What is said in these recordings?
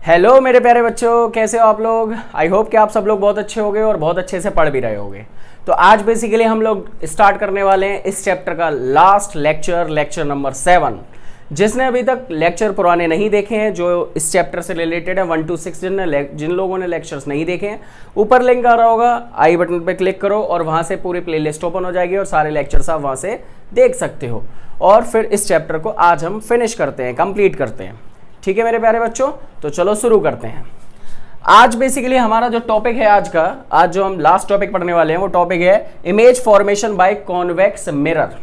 Hello मेरे प्यारे बच्चों, कैसे हो आप लोग। आई होप कि आप सब लोग बहुत अच्छे होंगे और बहुत अच्छे से पढ़ भी रहे होंगे। तो आज बेसिकली हम लोग स्टार्ट करने वाले हैं इस चैप्टर का लास्ट लेक्चर नंबर 7। जिसने अभी तक लेक्चर पुराने नहीं देखे हैं जो इस चैप्टर से रिलेटेड है 1 to 6, जिन लोगों ने लेक्चर्स नहीं देखे हैं, ऊपर लिंक आ रहा होगा, आई बटन पे क्लिक करो और वहाँ से पूरी प्लेलिस्ट ओपन हो जाएगी और सारे लेक्चर्स आप वहाँ से देख सकते हो। और फिर इस चैप्टर को आज हम फिनिश करते हैं, कंप्लीट करते हैं। ठीक है मेरे प्यारे बच्चों, तो चलो शुरू करते हैं। आज बेसिकली हमारा जो टॉपिक है आज जो हम लास्ट टॉपिक पढ़ने वाले हैं वो टॉपिक है image formation by convex mirror.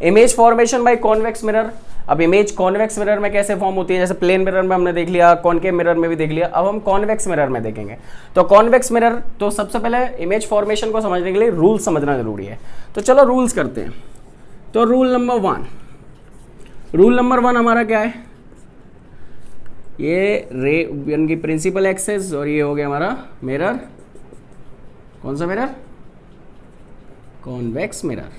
Image formation by convex mirror. अब इमेज कॉन्वेक्स मिरर में कैसे फॉर्म होती है, जैसे प्लेन मिरर में हमने देख लिया, कॉनकेव मिरर में भी देख लिया, अब हम कॉन्वेक्स मिरर में देखेंगे। तो कॉन्वेक्स मिरर, तो सबसे पहले इमेज फॉर्मेशन को समझने के लिए रूल समझना जरूरी है। तो चलो रूल्स करते हैं। तो रूल नंबर वन हमारा क्या है, ये रे की प्रिंसिपल एक्सेस और ये हो गया हमारा मिरर। कौन सा मिरर? Convex mirror.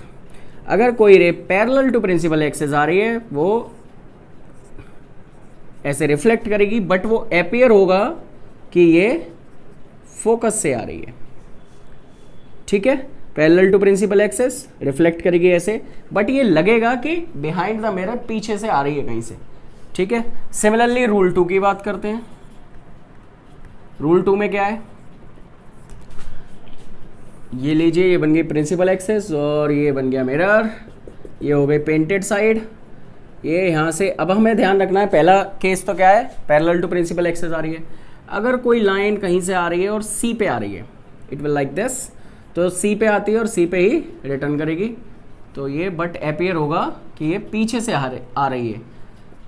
अगर कोई ray parallel to principal axis आ रही है वो ऐसे रिफ्लेक्ट करेगी, बट वो अपीयर होगा कि ये फोकस से आ रही है। ठीक है, parallel to principal axis reflect करेगी ऐसे, बट ये लगेगा कि बिहाइंड द मिरर, पीछे से आ रही है कहीं से। ठीक है, सिमिलरली रूल 2 की बात करते हैं। रूल 2 में क्या है, ये लीजिए, ये बन गई प्रिंसिपल एक्सेस और ये बन गया मिरर, ये हो गई पेंटेड साइड। ये यहाँ से अब हमें ध्यान रखना है, पहला केस तो क्या है, पैरेलल टू प्रिंसिपल एक्सेस आ रही है। अगर कोई लाइन कहीं से आ रही है और सी पे आ रही है, इट विल लाइक दिस, तो सी पे आती है और सी पे ही रिटर्न करेगी। तो ये बट अपीयर होगा कि ये पीछे से आ रही है।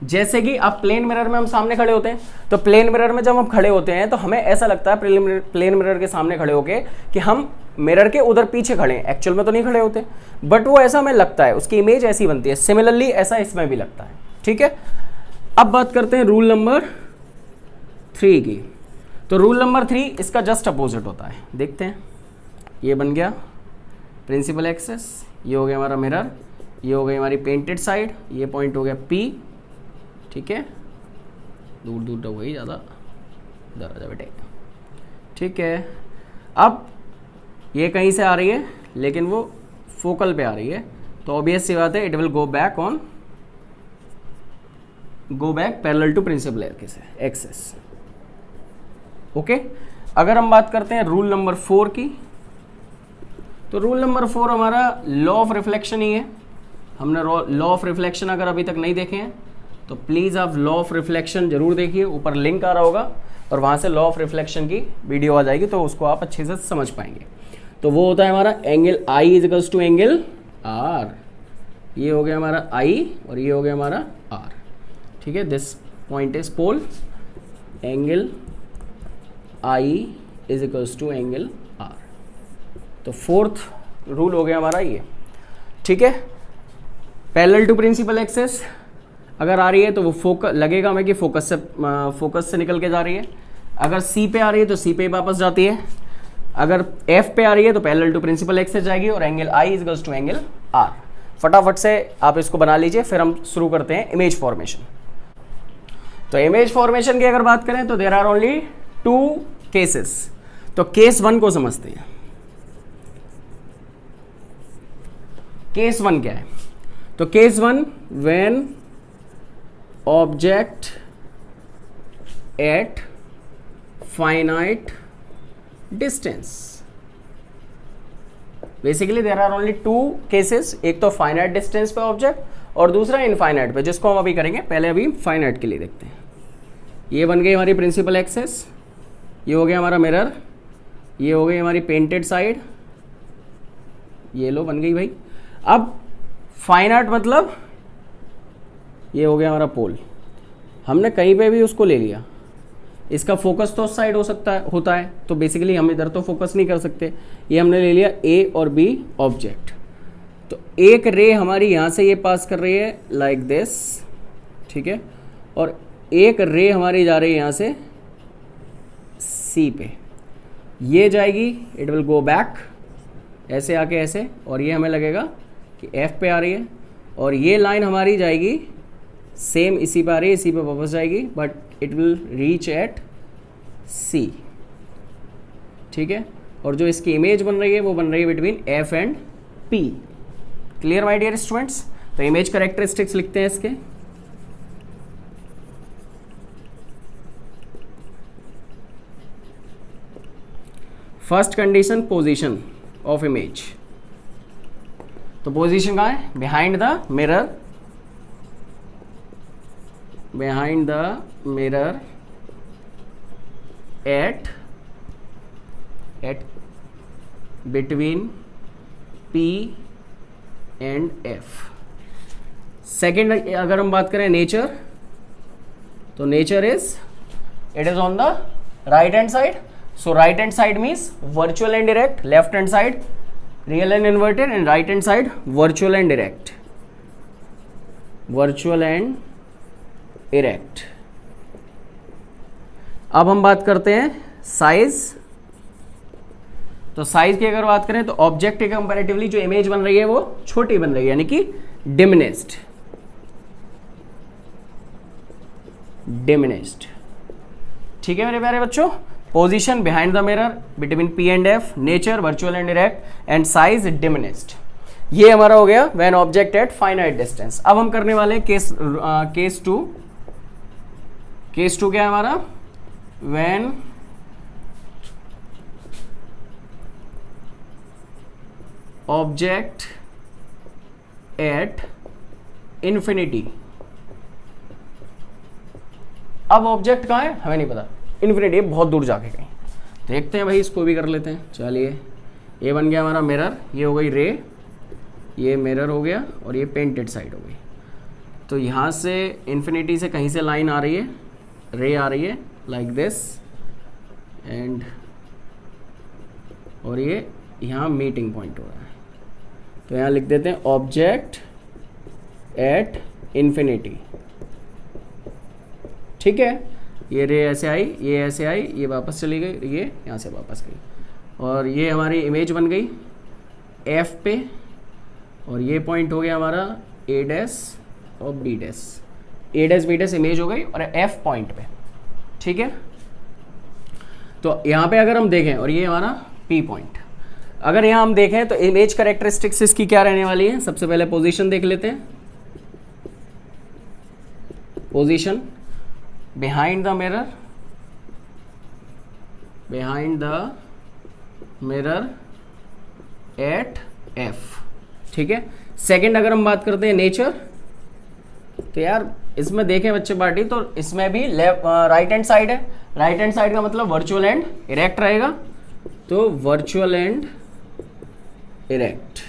जैसे कि आप प्लेन मिरर में हम सामने खड़े होते हैं, तो प्लेन मिरर में जब हम खड़े होते हैं तो हमें ऐसा लगता है प्लेन मिरर के सामने खड़े होके कि हम मिरर के उधर पीछे खड़े हैं। एक्चुअल में तो नहीं खड़े होते, बट वो ऐसा हमें लगता है, उसकी इमेज ऐसी बनती है। सिमिलरली ऐसा इसमें भी लगता है। ठीक है, अब बात करते हैं रूल नंबर 3 की। तो रूल नंबर 3 इसका जस्ट अपोजिट होता है। देखते हैं, ये बन गया प्रिंसिपल एक्सेस, ये हो गया हमारा मिरर, ये हो गई हमारी पेंटेड साइड, ये पॉइंट हो गया P। ठीक है, दूर तो वही ज़्यादा दरवाजा बेटे। ठीक है, अब ये कहीं से आ रही है लेकिन वो फोकल पे आ रही है, तो ऑब्वियस सी बात है it will go back parallel to principal axis. Okay, अगर हम बात करते हैं रूल नंबर 4 की, तो रूल नंबर 4 हमारा लॉ ऑफ रिफ्लेक्शन ही है। हमने लॉ ऑफ रिफ्लेक्शन अगर अभी तक नहीं देखे हैं तो प्लीज़ आप लॉ ऑफ रिफ्लेक्शन जरूर देखिए, ऊपर लिंक आ रहा होगा और वहाँ से लॉ ऑफ रिफ्लेक्शन की वीडियो आ जाएगी, तो उसको आप अच्छे से समझ पाएंगे। तो वो होता है हमारा angle I is equals to angle R। ये हो गया हमारा I और ये हो गया हमारा R। ठीक है, this point is pole, angle I is equals to angle R। तो 4th रूल हो गया हमारा ये। ठीक है, पैरेलल टू प्रिंसिपल एक्सेस अगर आ रही है तो वो फोकस लगेगा हमें कि फोकस से निकल के जा रही है। अगर सी पे आ रही है तो सी पे वापस जाती है। अगर एफ पे आ रही है तो पैरेलल टू प्रिंसिपल एक्सेस जाएगी और angle I is equals to angle R। फटाफट से आप इसको बना लीजिए, फिर हम शुरू करते हैं इमेज फॉर्मेशन। तो इमेज फॉर्मेशन की अगर बात करें तो देयर आर ओनली 2 केसेस। तो केस 1 को समझते हैं। केस 1 क्या है? तो case 1, when object at finite distance। Basically there are only 2 cases, एक तो फाइनाइट डिस्टेंस पे ऑब्जेक्ट और दूसरा इनफाइनाइट पे, जिसको हम अभी करेंगे। पहले अभी फाइनाइट के लिए देखते हैं। ये बन गई हमारी प्रिंसिपल एक्सेस, ये हो गया हमारा मिरर, ये हो गई हमारी पेंटेड साइड, ये लो बन गई भाई। अब फाइनाइट मतलब ये हो गया हमारा पोल, हमने कहीं पे भी उसको ले लिया। इसका फोकस तो उस साइड होता है, तो बेसिकली हम इधर तो फोकस नहीं कर सकते। ये हमने ले लिया A और B ऑब्जेक्ट। तो एक रे हमारी यहाँ से ये पास कर रही है लाइक दिस, ठीक है, और एक रे हमारी जा रही है यहाँ से C पे, ये जाएगी, इट विल गो बैक ऐसे आके ऐसे, और ये हमें लगेगा कि F पे आ रही है, और ये लाइन हमारी जाएगी सेम इसी पे आ रही है, इसी पे वापस जाएगी, but it will reach at C, ठीक है। और जो इसकी इमेज बन रही है वो बन रही है between F and P. Clear my dear students? तो इमेज कैरेक्टरिस्टिक्स लिखते हैं इसके। First condition position of image, तो पोजीशन कहाँ है? Behind the mirror, behind the mirror at between P and F। Second अगर हम बात करें नेचर, तो nature is it is on the right hand side, so right hand side means virtual and direct, left hand side real and inverted, and right hand side virtual and direct, virtual and erect. अब हम बात करते हैं size, तो size की अगर बात करें तो ऑब्जेक्ट के कंपैरेटिवली जो इमेज बन रही है वो छोटी बन रही है, यानी कि डिमिनिश्ड, डिमिनिश्ड, ठीक है मेरे प्यारे बच्चों। Position behind the mirror between P and F, nature virtual and direct, and size diminished. ये हमारा हो गया when object at finite distance. अब हम करने वाले केस टू। केस टू क्या है हमारा? When object at infinity. अब ऑब्जेक्ट कहाँ है हमें नहीं पता, इन्फिनिटी बहुत दूर जाके कहीं। देखते हैं भाई, इसको भी कर लेते हैं। चलिए, ये बन गया हमारा मिरर, ये हो गई रे, ये मिरर हो गया, और ये पेंटेड साइड हो गई। तो यहाँ से इन्फिनिटी से कहीं से लाइन आ रही है, रे आ रही है लाइक दिस, एंड और ये यहाँ मीटिंग पॉइंट हो रहा है। तो यहाँ लिख देते हैं ऑब्जेक्ट एट इन्फिनिटी, ठीक है। ये रे ऐसे आई, ये ऐसे आई, ये वापस चली गई, ये यहाँ से वापस गई, और ये हमारी इमेज बन गई एफ पे, और ये पॉइंट हो गया हमारा ए डैश और बी डैश, ए डैश बी डैश इमेज हो गई और एफ पॉइंट पे, ठीक है। तो यहाँ पे अगर हम देखें, और ये हमारा पी पॉइंट, अगर यहाँ हम देखें तो इमेज कैरेक्टरिस्टिक्स इसकी क्या रहने वाली है? सबसे पहले पोजीशन देख लेते हैं। Position behind the mirror, behind the mirror eight F, ठीक है। सेकंड अगर हम बात करते हैं नेचर, तो यार इसमें देखें बच्चे पार्टी, तो इसमें भी लेफ्ट राइट हैंड साइड है, राइट हैंड साइड का मतलब वर्चुअल एंड इरेक्ट रहेगा, तो वर्चुअल एंड इरेक्ट।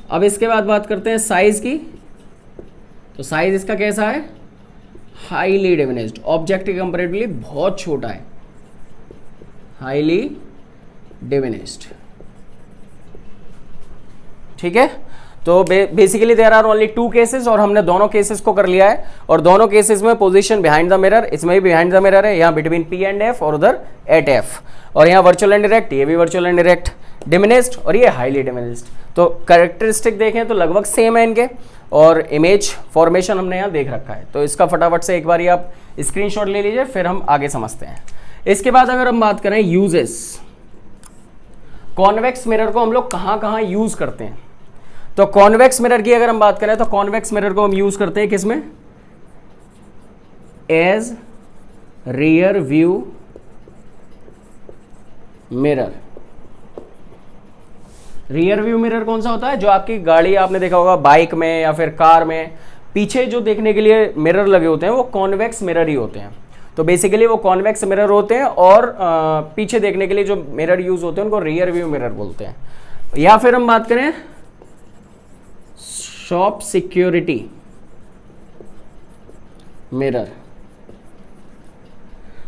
अब इसके बाद बात करते हैं साइज की, तो साइज इसका कैसा है? हाईली डिमिनिश्ड, ऑब्जेक्ट के कंपैरेटिवली बहुत छोटा है, हाईली डिमिनिश्ड, ठीक है। तो basically there are only two cases, और हमने दोनों केसेस को कर लिया है, और दोनों केसेस में पोजीशन बिहाइंड द मिरर, इसमें भी बिहाइंड द मिरर है, यहाँ बिटवीन P एंड F और उधर एट F, और यहाँ वर्चुअल एंड डायरेक्ट, ये भी वर्चुअल एंड डायरेक्ट, डिमिनिश्ड और ये हाईली डिमिनिश्ड। तो कैरेक्टरिस्टिक देखें तो लगभग सेम है इनके, और इमेज फॉर्मेशन हमने यहाँ देख रखा है। तो इसका फटाफट से एक बार आप स्क्रीनशॉट ले लीजिए, फिर हम आगे समझते हैं। इसके बाद अगर हम बात करें यूजेस, कॉन्वेक्स मिरर को हम लोग कहाँ कहाँ यूज करते हैं? तो कॉन्वेक्स मिरर की अगर हम बात करें तो कॉन्वेक्स मिरर को हम यूज करते हैं किसमें? As rear view mirror. Rear view mirror कौन सा होता है? जो आपकी गाड़ी, आपने देखा होगा बाइक में या फिर कार में, पीछे जो देखने के लिए मिरर लगे होते हैं वो कॉन्वेक्स मिरर ही होते हैं। तो बेसिकली वो कॉन्वेक्स मिरर होते हैं, और पीछे देखने के लिए जो मिरर यूज होते हैं उनको रियर व्यू मिरर बोलते हैं। या फिर हम बात करें shop security mirror.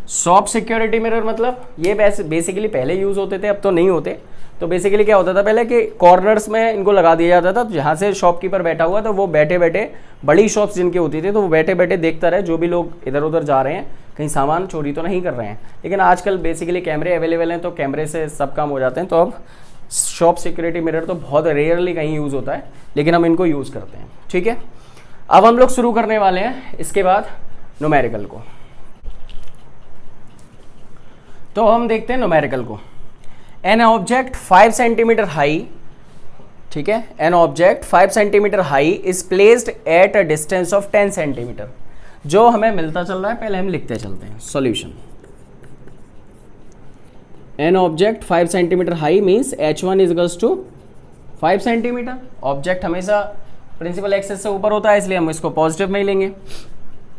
Shop security mirror मतलब ये बेसिकली पहले यूज होते थे, अब तो नहीं होते। तो बेसिकली क्या होता था पहले कि कॉर्नर्स में इनको लगा दिया जाता था, तो जहाँ से शॉपकीपर बैठा हुआ तो वो बैठे बैठे, बड़ी शॉप्स जिनकी होती थी तो वो बैठे बैठे देखता रहे जो भी लोग इधर उधर जा रहे हैं, कहीं सामान चोरी तो नहीं कर रहे हैं। लेकिन आजकल बेसिकली कैमरे अवेलेबल हैं, तो कैमरे से सब काम हो जाते हैं। तो अब शॉप सिक्योरिटी मिरर तो बहुत रेयरली कहीं यूज़ होता है, लेकिन हम इनको यूज़ करते हैं, ठीक है। अब हम लोग शुरू करने वाले हैं इसके बाद न्यूमेरिकल को। तो हम देखते हैं न्यूमेरिकल को। एन ऑब्जेक्ट 5 सेंटीमीटर हाई, ठीक है, N object 5 centimetre high is placed at a distance of 10 centimetre. जो हमें मिलता चल रहा है पहले हम लिखते चलते हैं। Solution, an object 5 centimetre high means h1 is equals to 5 centimetre. Object हमेशा प्रिंसिपल एक्सिस से ऊपर होता है, इसलिए हम इसको पॉजिटिव में ही लेंगे।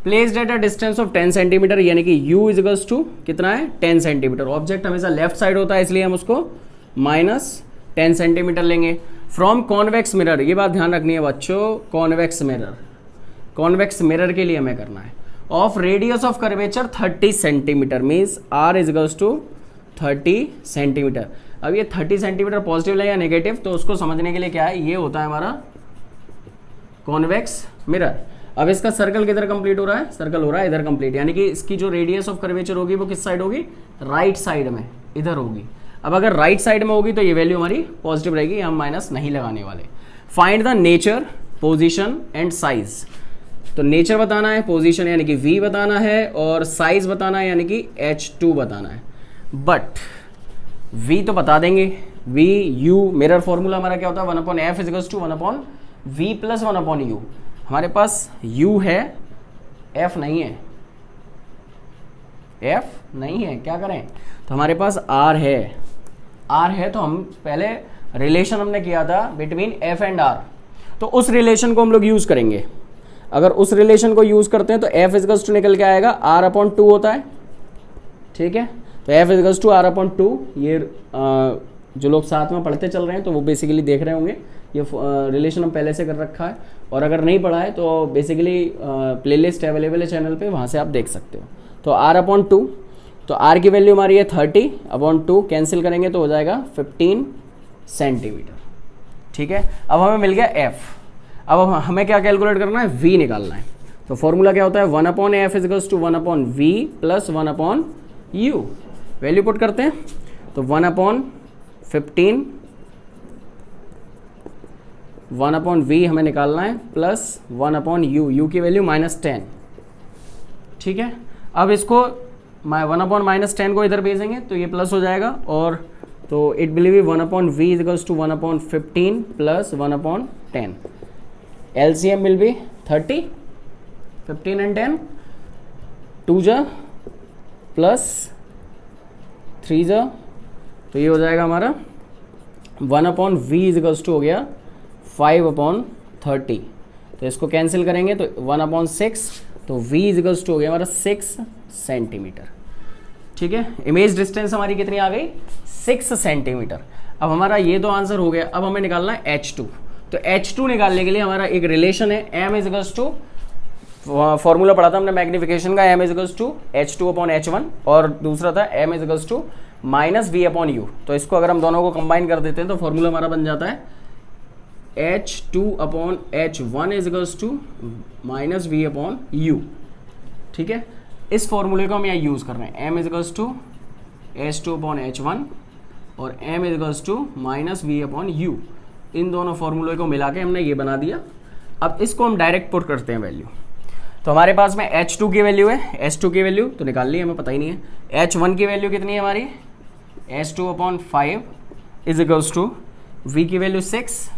Placed at a distance of 10 centimetre, यानी कि u इज इक्वल्स टू कितना है 10 सेंटीमीटर। ऑब्जेक्ट हमेशा लेफ्ट साइड होता है, इसलिए हम उसको -10 सेंटीमीटर लेंगे। फ्रॉम कॉन्वेक्स मिरर, ये बात ध्यान रखनी है बच्चों, कॉन्वेक्स मिरर, कॉन्वेक्स मिरर के लिए हमें करना है। Of radius of curvature 30 centimetre means r is equals to 30 centimetre. अब ये 30 सेंटीमीटर पॉजिटिव ले या नेगेटिव, तो उसको समझने के लिए क्या है, ये होता है हमारा कॉन्वेक्स मिरर। अब इसका सर्कल किधर कंप्लीट हो रहा है, सर्कल हो रहा है इधर कंप्लीट, यानी कि इसकी जो रेडियस ऑफ कर्वेचर होगी वो किस साइड होगी, राइट साइड में, इधर होगी। अब अगर राइट साइड में होगी तो ये वैल्यू हमारी पॉजिटिव रहेगी, हम माइनस नहीं लगाने वाले। Find the nature, position and size. तो नेचर बताना है, पोजीशन यानी कि v बताना है, और साइज बताना है यानी कि h2 बताना है। बट v तो बता देंगे, v u, मिरर फॉर्मूला हमारा क्या होता है 1/f is equals to 1/v plus 1/u। हमारे पास u है, f नहीं है, f नहीं है, क्या करें, तो हमारे पास r है, r है, तो हम पहले रिलेशन हमने किया था बिटवीन f एंड r, तो उस रिलेशन को हम लोग यूज करेंगे। अगर उस रिलेशन को यूज करते हैं तो f इज टू निकल के आएगा r/2 होता है, ठीक है, तो f इज टू r/2। ये जो लोग साथ में पढ़ते चल रहे हैं तो वो बेसिकली देख रहे होंगे, ये रिलेशन हम पहले से कर रखा है, और अगर नहीं पढ़ा है तो बेसिकली प्लेलिस्ट अवेलेबल है चैनल पे, वहाँ से आप देख सकते हो। तो r/2, तो r की वैल्यू हमारी है 30/2, कैंसिल करेंगे तो हो जाएगा 15 सेंटीमीटर, ठीक है। अब हमें मिल गया f। अब हमें क्या कैलकुलेट करना है, v निकालना है। तो फॉर्मूला क्या होता है 1/f is equals to 1/v plus 1/u। Value put करते हैं, तो 1/15 1/v हमें निकालना है प्लस 1/u, u की वैल्यू -10, ठीक है। अब इसको 1/-10 को इधर भेजेंगे तो ये प्लस हो जाएगा, और तो it will be 1/v is equals to 1/15 plus 1/10। LCM will be 30, 15 and 10, 2 जा प्लस 3 जा, तो ये हो जाएगा हमारा 1/v इज इक्वल्स टू हो गया 5/30। तो इसको कैंसिल करेंगे तो 1/6, तो v इज इक्वल्स टू हो गया हमारा 6 सेंटीमीटर, ठीक है। इमेज डिस्टेंस हमारी कितनी आ गई, 6 सेंटीमीटर। अब हमारा ये तो आंसर हो गया। अब हमें निकालना है h2। तो h2 निकालने के लिए हमारा एक रिलेशन है, m is equals to, formula पढ़ा था हमने मैग्निफिकेशन का, m is equals to h2/h1, और दूसरा था m is equals to -v/u। तो इसको अगर हम दोनों को कंबाइन कर देते हैं तो फॉर्मूला हमारा बन जाता है h2/h1 is equals to -v/u, ठीक है। इस फॉर्मूले को हम यहाँ यूज़ कर रहे हैं, m is equals to h2/h1 और m is equals to -v/u। इन दोनों फॉर्मूले को मिला के हमने ये बना दिया। अब इसको हम डायरेक्ट पुट करते हैं वैल्यू। तो हमारे पास में h2 की वैल्यू है, h2 की वैल्यू तो निकाल ली, हमें पता ही नहीं है। h1 की वैल्यू कितनी है हमारी, h2/5 is equals to v की वैल्यू 6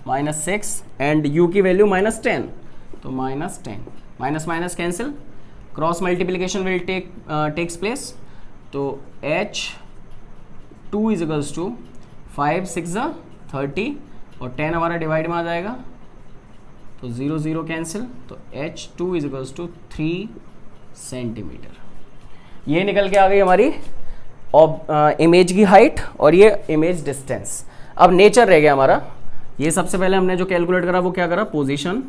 -6 एंड u की वैल्यू -10, तो -10, minus minus cancel, cross multiplication will takes place. तो h2 इज इक्वल्स टू 5 6 30 और 10 हमारा डिवाइड में आ जाएगा, तो 0 0 कैंसिल, तो h2 is equals to 3 centimetre. ये निकल के आ गई हमारी इमेज की हाइट और ये इमेज डिस्टेंस। अब नेचर रह गया हमारा। ये सबसे पहले हमने जो कैलकुलेट करा वो क्या करा, पोजीशन।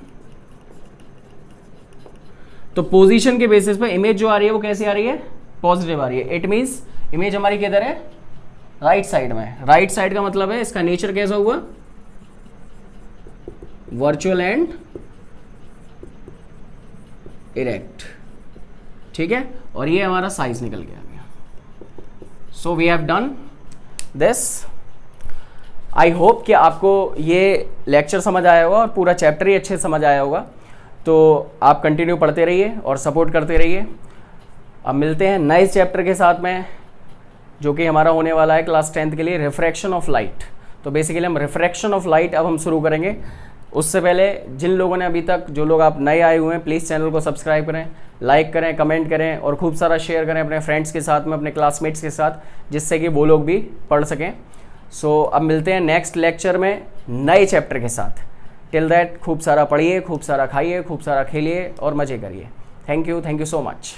तो पोजीशन के बेसिस पे इमेज जो आ रही है वो कैसी आ रही है, पॉजिटिव आ रही है। इट मीन्स इमेज हमारी किधर है, राइट साइड में। राइट साइड का मतलब है इसका नेचर कैसा हुआ, वर्चुअल एंड इरेक्ट, ठीक है। और ये हमारा साइज निकल गया। So we have done this. I hope कि आपको ये लेक्चर समझ आया होगा और पूरा चैप्टर ही अच्छे से समझ आया होगा। तो आप कंटिन्यू पढ़ते रहिए और सपोर्ट करते रहिए। अब मिलते हैं नए चैप्टर के साथ में, जो कि हमारा होने वाला है क्लास 10th के लिए रिफ्रैक्शन ऑफ लाइट। तो बेसिकली हम रिफ्रैक्शन ऑफ लाइट अब हम शुरू करेंगे। उससे पहले जिन लोगों ने अभी तक, जो लोग आप नए आए हुए हैं, प्लीज़ चैनल को सब्सक्राइब करें, लाइक करें, कमेंट करें और खूब सारा शेयर करें अपने फ्रेंड्स के साथ में, अपने क्लासमेट्स के साथ, जिससे कि वो लोग भी पढ़ सकें। सो अब मिलते हैं नेक्स्ट लेक्चर में नए चैप्टर के साथ। टिल दैट खूब सारा पढ़िए, खूब सारा खाइए, खूब सारा खेलिए और मज़े करिए। Thank you so much.